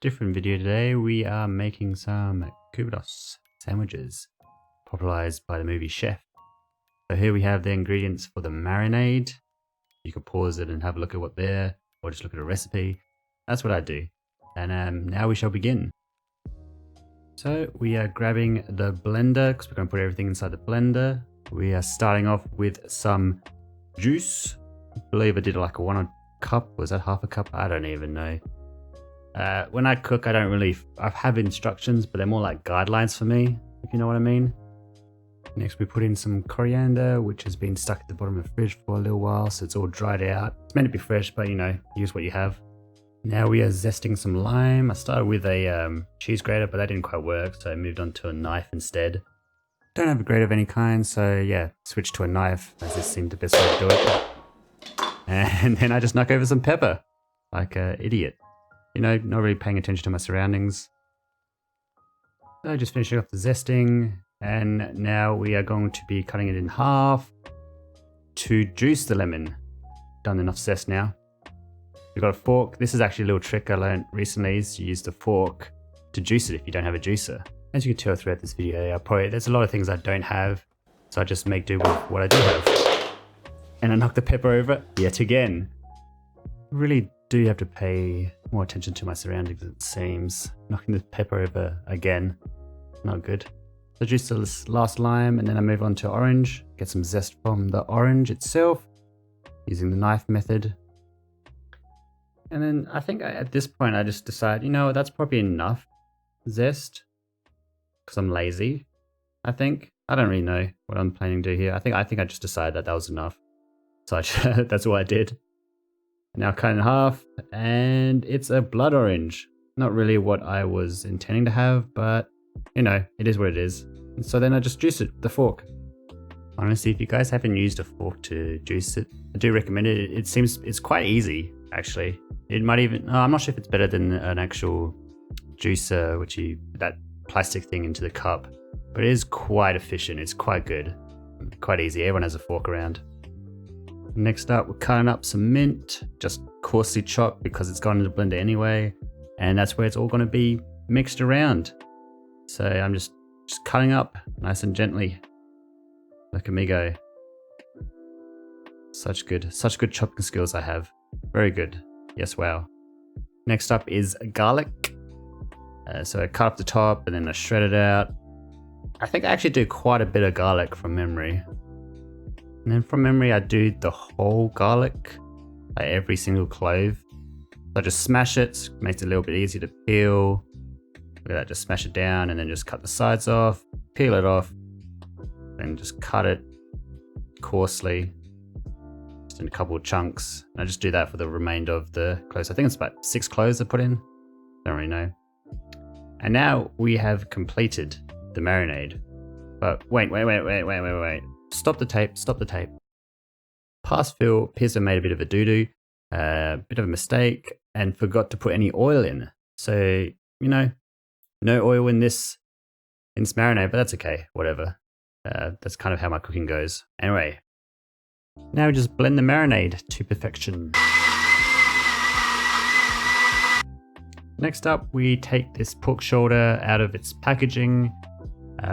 different video today. We are making some Cubanos sandwiches, popularized by the movie Chef. So here we have the ingredients for the marinade. You can pause it and have a look at what they're, or just look at a recipe. That's what I do. And now we shall begin. So we are grabbing the blender because we're going to put everything inside the blender. We are starting off with some juice. I believe I did like a 1 cup. Was that half a cup? I don't even know. When I cook, I have instructions, but they're more like guidelines for me, if you know what I mean. Next, we put in some coriander, which has been stuck at the bottom of the fridge for a little while, so it's all dried out. It's meant to be fresh, but you know, use what you have. Now we are zesting some lime. I started with a cheese grater, but that didn't quite work, so I moved on to a knife instead. Don't have a grater of any kind, so yeah, switched to a knife, as this seemed the best way to do it. And then I just knock over some pepper, like an idiot. You know, not really paying attention to my surroundings. So just finishing off the zesting, and now we are going to be cutting it in half to juice the lemon. Done enough zest now. We've got a fork. This is actually a little trick I learned recently, is to use the fork to juice it if you don't have a juicer. As you can tell throughout this video, there's a lot of things I don't have, so I just make do with what I do have. And I knock the pepper over yet again. Really do have to pay more attention to my surroundings, it seems. Knocking the pepper over again, not good. So juice the last lime, and then I move on to orange. Get some zest from the orange itself, using the knife method. And then I think at this point I just decide, you know, that's probably enough zest, because I'm lazy, I think. I don't really know what I'm planning to do here. I think I just decided that was enough. So that's what I did. Now cut in half, and it's a blood orange. Not really what I was intending to have, but you know, it is what it is. And so then I just juice it with the fork. Honestly, if you guys haven't used a fork to juice it, I do recommend it. It seems it's quite easy, actually. It might even, I'm not sure if it's better than an actual juicer, which you put that plastic thing into the cup, but it is quite efficient. It's quite good, quite easy. Everyone has a fork around. Next up, we're cutting up some mint, just coarsely chopped because it's gone in the blender anyway, and that's where it's all going to be mixed around. So I'm just cutting up nice and gently. Look at me go. Such good chopping skills I have. Very good. Yes, wow. Next up is garlic. So I cut up the top and then I shred it out. I think I actually do quite a bit of garlic from memory. And then from memory, I do the whole garlic, like every single clove. So I just smash it, makes it a little bit easier to peel. Look at that, just smash it down and then just cut the sides off, peel it off, then just cut it coarsely, just in a couple of chunks. And I just do that for the remainder of the cloves. I think it's about 6 cloves I put in, don't really know. And now we have completed the marinade. But wait. Stop the tape. Past Phil appears to have made a bit of a doo-doo, bit of a mistake, and forgot to put any oil in. So, you know, no oil in this marinade, but that's okay, whatever. That's kind of how my cooking goes. Anyway, now we just blend the marinade to perfection. Next up, we take this pork shoulder out of its packaging,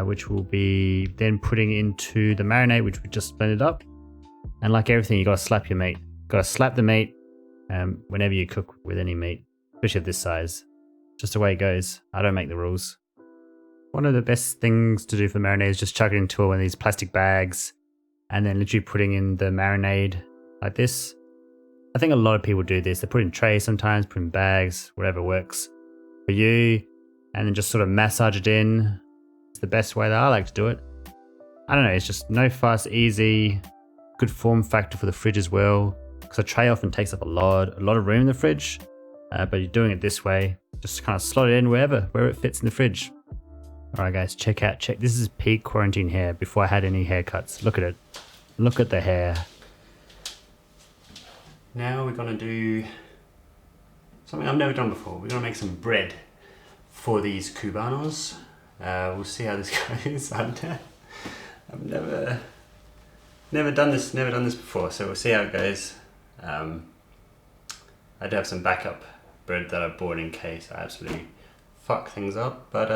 which we'll be then putting into the marinade, which we just blended up. And like everything, you gotta slap your meat. Gotta slap the meat whenever you cook with any meat, especially of this size. Just the way it goes. I don't make the rules. One of the best things to do for marinade is just chuck it into one of these plastic bags and then literally putting in the marinade like this. I think a lot of people do this. They put in trays sometimes, put in bags, whatever works for you, and then just sort of massage it in. It's the best way that I like to do it. I don't know, it's just no fuss, easy, good form factor for the fridge as well, because a tray often takes up a lot of room in the fridge, but you're doing it this way, just kind of slot it in where it fits in the fridge. Alright guys, check. This is peak quarantine hair before I had any haircuts. Look at it. Look at the hair. Now we're gonna do something I've never done before. We're gonna make some bread for these Cubanos. We'll see how this goes. I've never done this before, so we'll see how it goes. I do have some backup bread that I bought in case I absolutely fuck things up, but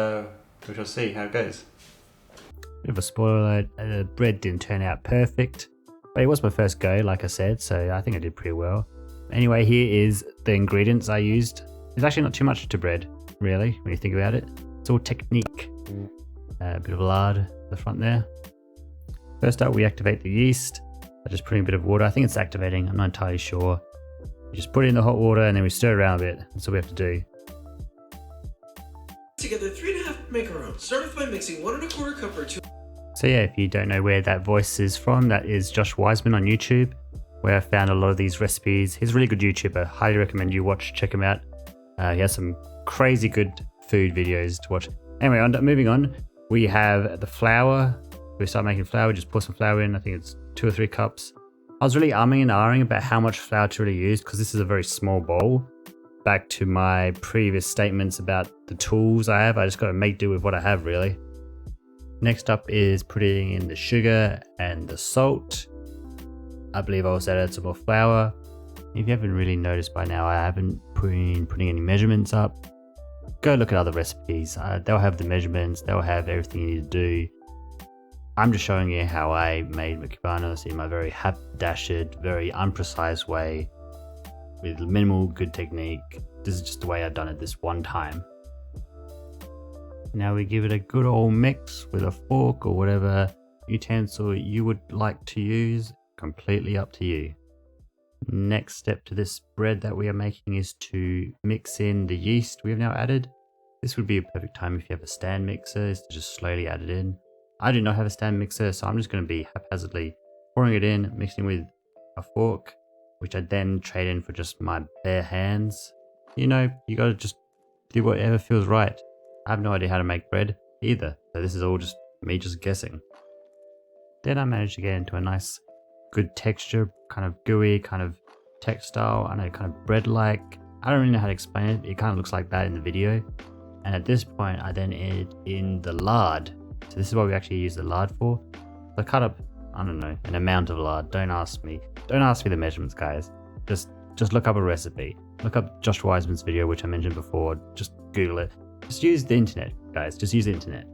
we shall see how it goes. Bit of a spoiler, the bread didn't turn out perfect, but it was my first go, like I said, so I think I did pretty well. Anyway, here is the ingredients I used. There's actually not too much to bread, really, when you think about it. It's all technique. A bit of lard at the front there. First up, we activate the yeast by just putting a bit of water. I think it's activating, I'm not entirely sure. You just put it in the hot water and then we stir around a bit. That's all we have to do. Together 3.5 macarons. Start off by mixing 1 1/4 cup or 2. So yeah, if you don't know where that voice is from, that is Josh Wiseman on YouTube, where I found a lot of these recipes. He's a really good YouTuber. Highly recommend you check him out. He has some crazy good food videos to watch. Anyway, moving on, we have the flour. We start making flour, just pour some flour in. I think it's 2 or 3 cups. I was really umming and ahhing about how much flour to really use because this is a very small bowl. Back to my previous statements about the tools I have, I just got to make do with what I have really. Next up is putting in the sugar and the salt. I believe I also added some more flour. If you haven't really noticed by now, I haven't been putting any measurements up. Go look at other recipes. They'll have the measurements, they'll have everything you need to do. I'm just showing you how I made my Cubanos in my very haberdashered, very imprecise way with minimal good technique. This is just the way I've done it this one time. Now we give it a good old mix with a fork or whatever utensil you would like to use, completely up to you. Next step to this bread that we are making is to mix in the yeast we have now added. This would be a perfect time if you have a stand mixer, is to just slowly add it in. I do not have a stand mixer, so I'm just going to be haphazardly pouring it in, mixing with a fork, which I then trade in for just my bare hands. You know, you got to just do whatever feels right. I have no idea how to make bread either, so this is all just me just guessing. Then I managed to get into a nice good texture, kind of gooey, kind of textile, I know, kind of bread-like. I don't really know how to explain it, it kind of looks like that in the video. And at this point I then added in the lard. So this is what we actually use the lard for. So I cut up, I don't know, an amount of lard. Don't ask me the measurements, guys. Just look up a recipe. Look up Josh Wiseman's video, which I mentioned before. Just Google it. Just use the internet, guys. Just use the internet.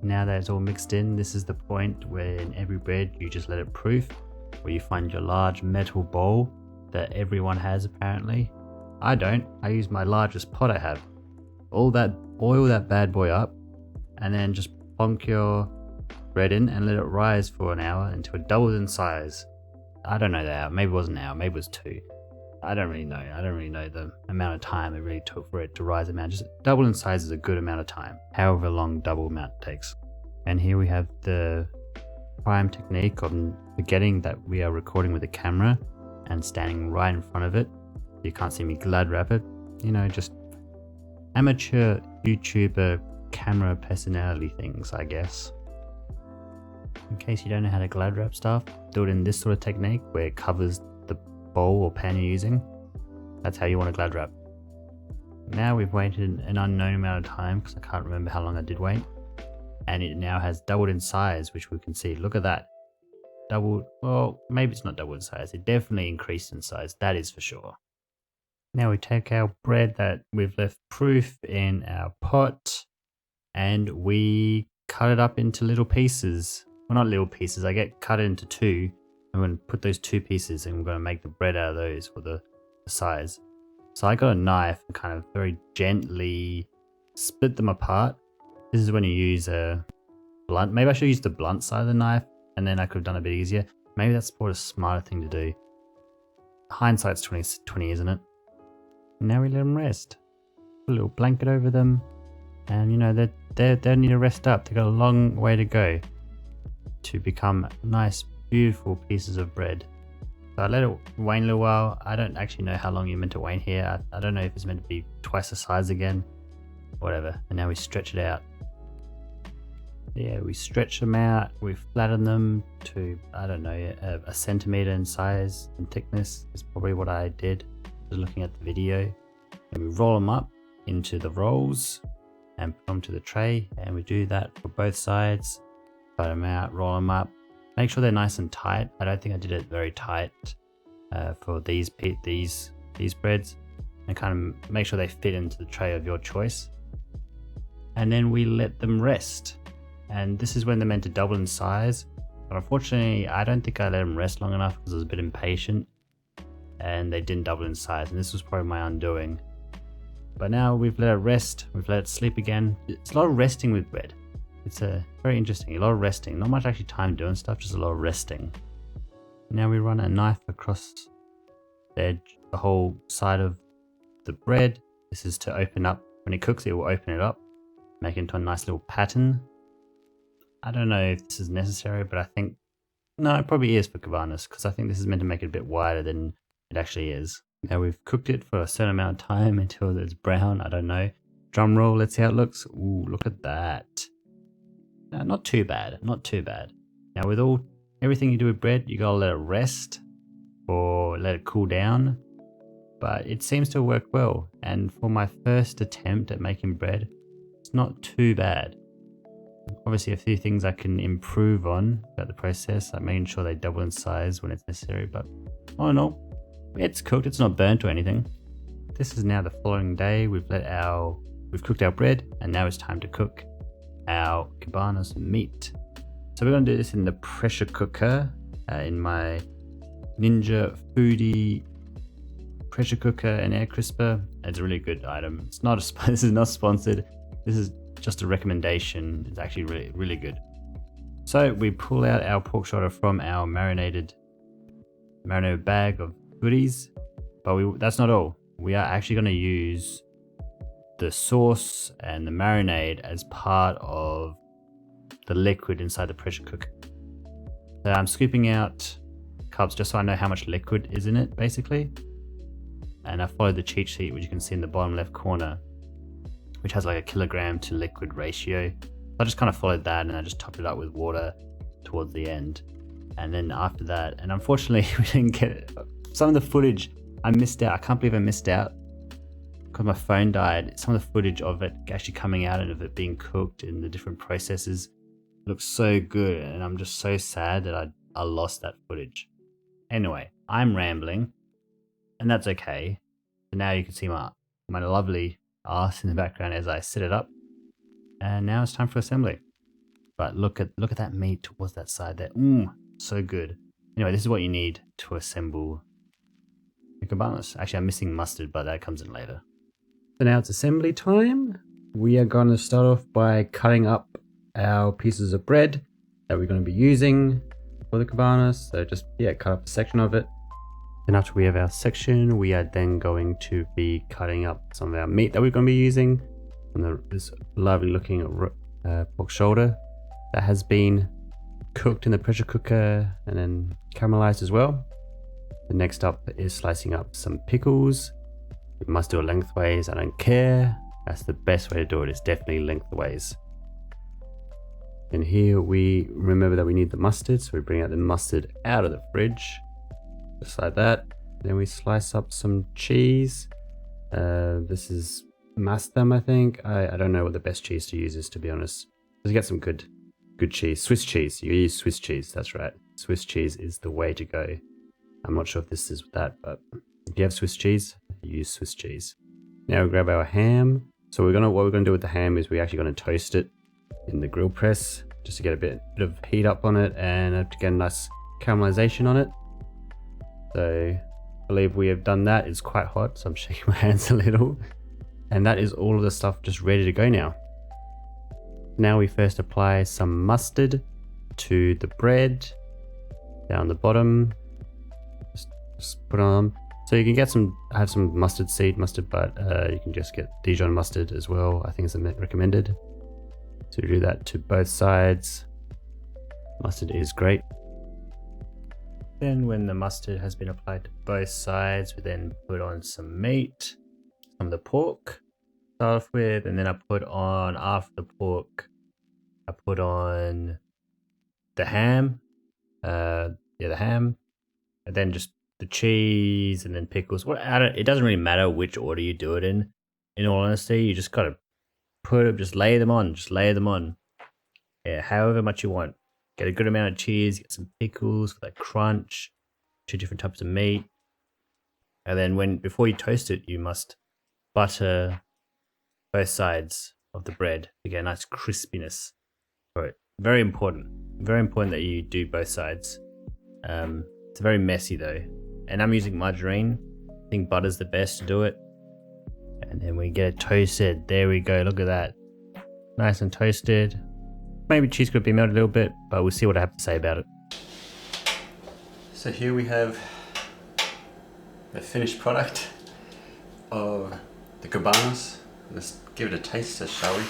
Now that it's all mixed in, this is the point where in every bread you just let it proof, where you find your large metal bowl that everyone has apparently. I don't. I use my largest pot I have. Oil that bad boy up, and then just plonk your bread in and let it rise for an hour until it doubles in size. I don't know that. Maybe it was an hour. Maybe it was 2. I don't really know. I don't really know the amount of time it really took for it to rise amount. Just double in size is a good amount of time, however long double amount takes. And here we have the prime technique of forgetting that we are recording with a camera and standing right in front of it. You can't see me glad wrap it. You know, just amateur YouTuber camera personality things, I guess. In case you don't know how to glad wrap stuff, do it in this sort of technique where it covers the bowl or pan you're using. That's how you want to glad wrap. Now we've waited an unknown amount of time because I can't remember how long I did wait, and it now has doubled in size, which we can see. Look at that. Doubled, well, maybe it's not doubled in size. It definitely increased in size, that is for sure. Now we take our bread that we've left proof in our pot and we cut it up into little pieces. Well, not little pieces, I get cut it into 2. I'm going to put those 2 pieces and we're going to make the bread out of those for the size. So I got a knife and kind of very gently split them apart. This is when you use a blunt. Maybe I should use the blunt side of the knife and then I could have done a bit easier. Maybe that's what a smarter thing to do. Hindsight's 20, isn't it? Now we let them rest. Put a little blanket over them, and you know they need to rest up. They've got a long way to go to become nice, beautiful pieces of bread. So I let it wane a little while. I don't actually know how long you're meant to wane here. I don't know if it's meant to be twice the size again, whatever. And now we stretch it out. Yeah, we stretch them out. We flatten them to, I don't know, a centimeter in size and thickness is probably what I did. Looking at the video, and we roll them up into the rolls and put them to the tray, and we do that for both sides. Spread them out, roll them up, make sure they're nice and tight. I don't think I did it very tight for these breads. and kind of make sure they fit into the tray of your choice. And then we let them rest. And this is when they're meant to double in size. But unfortunately, I don't think I let them rest long enough because I was a bit impatient. And they didn't double in size. And this was probably my undoing. But now we've let it rest. We've let it sleep again. It's a lot of resting with bread. It's very interesting. A lot of resting. Not much actually time doing stuff, just a lot of resting. Now we run a knife across the edge, the whole side of the bread. This is to open up. When it cooks, it will open it up, make it into a nice little pattern. I don't know if this is necessary, but I think, no, it probably is for Cubanos, because I think this is meant to make it a bit wider than it actually is. Now we've cooked it for a certain amount of time until it's brown. I don't know. Drum roll, let's see how it looks. Ooh, look at that. No, not too bad, not too bad. Now with everything you do with bread, you gotta let it rest or let it cool down. But it seems to work well. And for my first attempt at making bread, it's not too bad. Obviously a few things I can improve on about the process, like making sure they double in size when it's necessary, but oh no, it's cooked, it's not burnt or anything. This is now the following day. We've cooked our bread, and now it's time to cook our Cubanos meat. So we're going to do this in the pressure cooker, in my Ninja Foodie pressure cooker and air crisper. It's a really good item. It's not this is not sponsored. This is just a recommendation. It's actually really, really good. So we pull out our pork shoulder from our marinated bag of goodies, but that's not all. We are actually going to use the sauce and the marinade as part of the liquid inside the pressure cooker. So I'm scooping out cups just so I know how much liquid is in it, basically. And I followed the cheat sheet, which you can see in the bottom left corner, which has like a kilogram to liquid ratio. So I just kind of followed that, and I just topped it up with water towards the end. And then after that, and unfortunately we didn't get it. Some of the footage I missed out. I can't believe I missed out because my phone died. Some of the footage of it actually coming out and of it being cooked in the different processes looks so good, and I'm just so sad that I lost that footage. Anyway, I'm rambling, and that's okay. So now you can see my lovely ass in the background as I set it up, and now it's time for assembly. But look at that meat towards that side there. So good. Anyway, this is what you need to assemble the Cubanos. Actually, I'm missing mustard, but that comes in later. So now it's assembly time. We are going to start off by cutting up our pieces of bread that we're going to be using for the Cubanos. So just, cut up a section of it. Then after we have our section, we are then going to be cutting up some of our meat that we're going to be using from this lovely looking pork shoulder that has been cooked in the pressure cooker and then caramelized as well. The next up is slicing up some pickles. We must do it lengthways. I don't care. That's the best way to do it. It's definitely lengthways. And here we remember that we need the mustard, so we bring out the mustard out of the fridge, just like that. Then we slice up some cheese. This is Mastam, I think. I don't know what the best cheese to use is, to be honest. Let's get some good cheese. Swiss cheese. You use Swiss cheese. That's right. Swiss cheese is the way to go. I'm not sure if this is that, but if you have Swiss cheese, use Swiss cheese. Now we grab our ham. So what we're gonna do with the ham is we're actually gonna toast it in the grill press just to get a bit of heat up on it and to get a nice caramelization on it. So I believe we have done that. It's quite hot, so I'm shaking my hands a little. And that is all of the stuff just ready to go now. Now we first apply some mustard to the bread down the bottom. Just put on. So you can get I have some mustard, but you can just get Dijon mustard as well. I think it's recommended. So do that to both sides. Mustard is great. Then when the mustard has been applied to both sides, we then put on some meat, some of the pork to start off with, and then I put on, after the pork, I put on the ham. The ham, and then just the cheese, and then pickles. It doesn't really matter which order you do it in. In all honesty, you just gotta just lay them on. Yeah, however much you want. Get a good amount of cheese, get some pickles for that crunch, 2 different types of meat. And then before you toast it, you must butter both sides of the bread to get a nice crispiness for it. Very important that you do both sides. It's very messy though, and I'm using margarine. I think butter's the best to do it. And then we get it toasted. There we go, look at that, nice and toasted. Maybe cheese could be melted a little bit, but we'll see what I have to say about it. So here we have the finished product of the Cubanos. Let's give it a taste, shall we?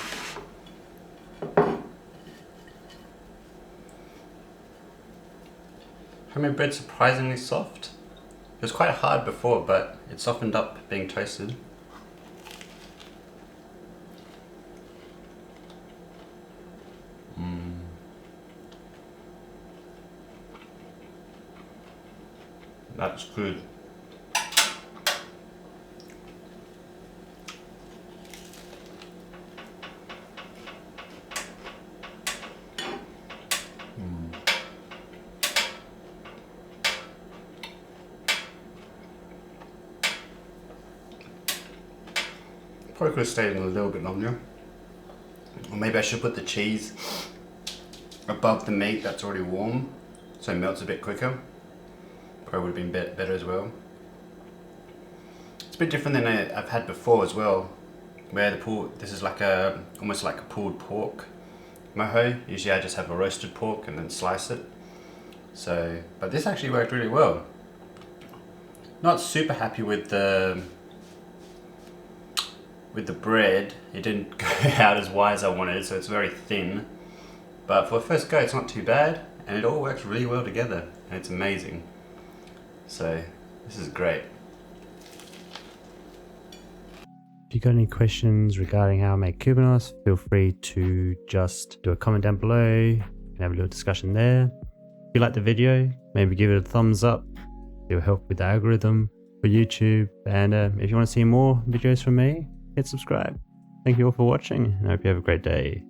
Homemade bread surprisingly soft. It was quite hard before, but it softened up being toasted. That's good. Probably could have stayed in a little bit longer. Or maybe I should put the cheese above the meat that's already warm, so it melts a bit quicker. Probably would have been better as well. It's a bit different than I've had before as well, where this is like almost like a pulled pork mojo. Usually I just have a roasted pork and then slice it. So, but this actually worked really well. Not super happy with the bread. It didn't go out as wide as I wanted, so it's very thin. But for a first go, it's not too bad, and it all works really well together, and it's amazing. So this is great. If you've got any questions regarding how I make Cubanos, feel free to just do a comment down below and have a little discussion there. If you like the video, maybe give it a thumbs up. It will help with the algorithm for YouTube. And if you want to see more videos from me, hit subscribe. Thank you all for watching, and I hope you have a great day.